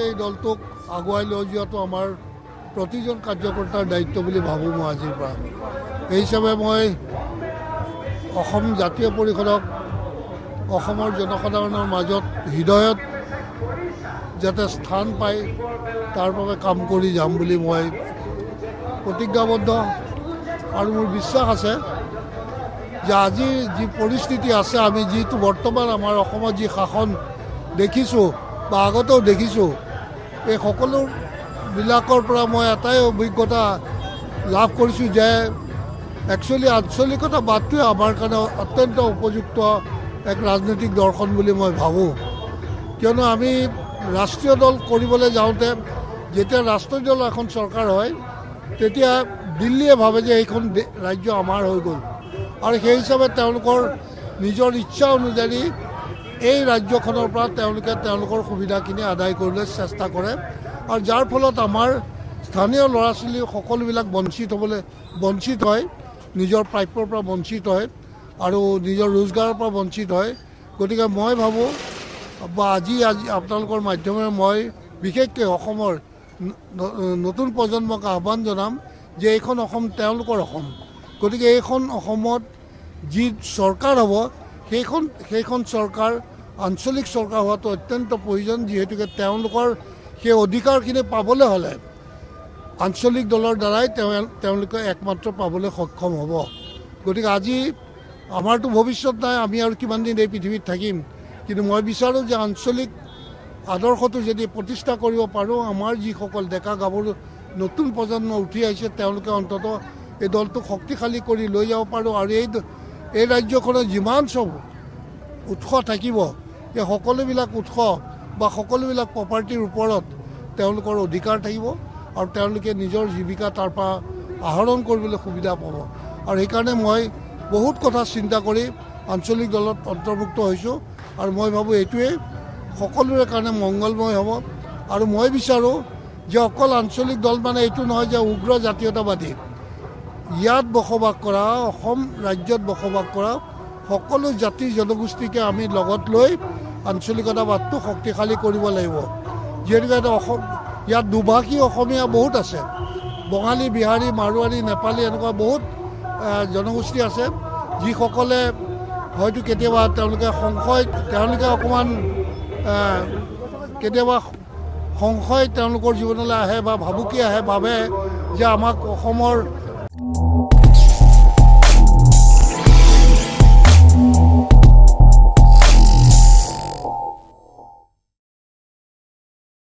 এই দলটোক আগুৱাই লৈ যোৱাটো আমাৰ প্ৰতিজন কাৰ্যকৰ্তাৰ দায়িত্ব বুলি ভাবোঁ মই আজিৰ পৰা। এই হিচাপে মই অসম জাতীয় পৰিষদক অসমৰ জনসাধাৰণৰ মাজত হৃদয়ত যাতে স্থান পায় তাৰ বাবে কাম কৰি যাম বুলি মই প্ৰতিজ্ঞাবদ্ধ। আৰু মোৰ বিশ্বাস আছে যে আজি যি পৰিস্থিতি আছে, আমি যিটো বৰ্তমান আমাৰ অসমত যি শাসন দেখিছোঁ বা আগতেও দেখিছোঁ, এই সকলোবিলাকৰ পৰা মই এটাই অভিজ্ঞতা লাভ কৰিছোঁ যে একচুৱেলি আঞ্চলিকতা বাদটোৱে আমাৰ কাৰণে অত্যন্ত উপযুক্ত এক ৰাজনৈতিক দৰ্শন বুলি মই ভাবোঁ। কিয়নো আমি ৰাষ্ট্ৰীয় দল কৰিবলৈ যাওঁতে যেতিয়া ৰাষ্ট্ৰীয় দল এখন চৰকাৰ হয় তেতিয়া দিল্লীয়ে ভাবে যে এইখন ৰাজ্য আমাৰ হৈ গ'ল, আৰু সেই হিচাপে তেওঁলোকৰ নিজৰ ইচ্ছা অনুযায়ী এই ৰাজ্যখনৰ পৰা তেওঁলোকে তেওঁলোকৰ সুবিধাখিনি আদায় কৰিবলৈ চেষ্টা কৰে, আৰু যাৰ ফলত আমাৰ স্থানীয় ল'ৰা ছোৱালী সকলোবিলাক বঞ্চিত হয়, নিজৰ প্ৰাপ্যৰ পৰা বঞ্চিত হয় আৰু নিজৰ ৰোজগাৰৰ পৰা বঞ্চিত হয়। গতিকে মই ভাবোঁ বা আজি আপোনালোকৰ মাধ্যমেৰে মই বিশেষকৈ অসমৰ নতুন প্ৰজন্মক আহ্বান জনাম যে এইখন অসম তেওঁলোকৰ অসম। গতিকে এইখন অসমত যি চৰকাৰ হ'ব সেইখন চৰকাৰ আঞ্চলিক চৰকাৰ হোৱাটো অত্যন্ত প্ৰয়োজন, যিহেতুকে তেওঁলোকৰ সেই অধিকাৰখিনি পাবলৈ হ'লে আঞ্চলিক দলৰ দ্বাৰাই তেওঁলোকে একমাত্ৰ পাবলৈ সক্ষম হ'ব। গতিকে আজি আমাৰতো ভৱিষ্যত নাই, আমি আৰু কিমান দিন এই পৃথিৱীত থাকিম, কিন্তু মই বিচাৰোঁ যে আঞ্চলিক আদৰ্শটো যদি প্ৰতিষ্ঠা কৰিব পাৰোঁ, আমাৰ যিসকল ডেকা গাভৰু নতুন প্ৰজন্ম উঠি আহিছে তেওঁলোকে অন্ততঃ এই দলটোক শক্তিশালী কৰি লৈ যাব পাৰোঁ, আৰু এই ৰাজ্যখনৰ যিমান চব উৎস থাকিব এই সকলোবিলাক উৎস বা সকলোবিলাক প্ৰপাৰ্টিৰ ওপৰত তেওঁলোকৰ অধিকাৰ থাকিব, আৰু তেওঁলোকে নিজৰ জীৱিকা তাৰ পৰা আহৰণ কৰিবলৈ সুবিধা পাব। আৰু সেইকাৰণে মই বহুত কথা চিন্তা কৰি আঞ্চলিক দলত অন্তৰ্ভুক্ত হৈছোঁ, আৰু মই ভাবোঁ এইটোৱে সকলোৰে কাৰণে মংগলময় হ'ব। আৰু মই বিচাৰোঁ যে অকল আঞ্চলিক দল মানে এইটো নহয় যে উগ্ৰ জাতীয়তাবাদী। ইয়াত বসবাস কৰা, অসম ৰাজ্যত বসবাস কৰা সকলো জাতি জনগোষ্ঠীকে আমি লগত লৈ আঞ্চলিকতাবাদটো শক্তিশালী কৰিব লাগিব। যিহেতুকে ইয়াত দুভাষী অসমীয়া বহুত আছে, বঙালী, বিহাৰী, মাৰোৱাৰী, নেপালী এনেকুৱা বহুত জনগোষ্ঠী আছে, যিসকলে হয়তো কেতিয়াবা তেওঁলোকে অকণমান কেতিয়াবা সংশয় তেওঁলোকৰ জীৱনলৈ আহে বা ভাবুকি আহে, ভাবে যে আমাক অসমৰ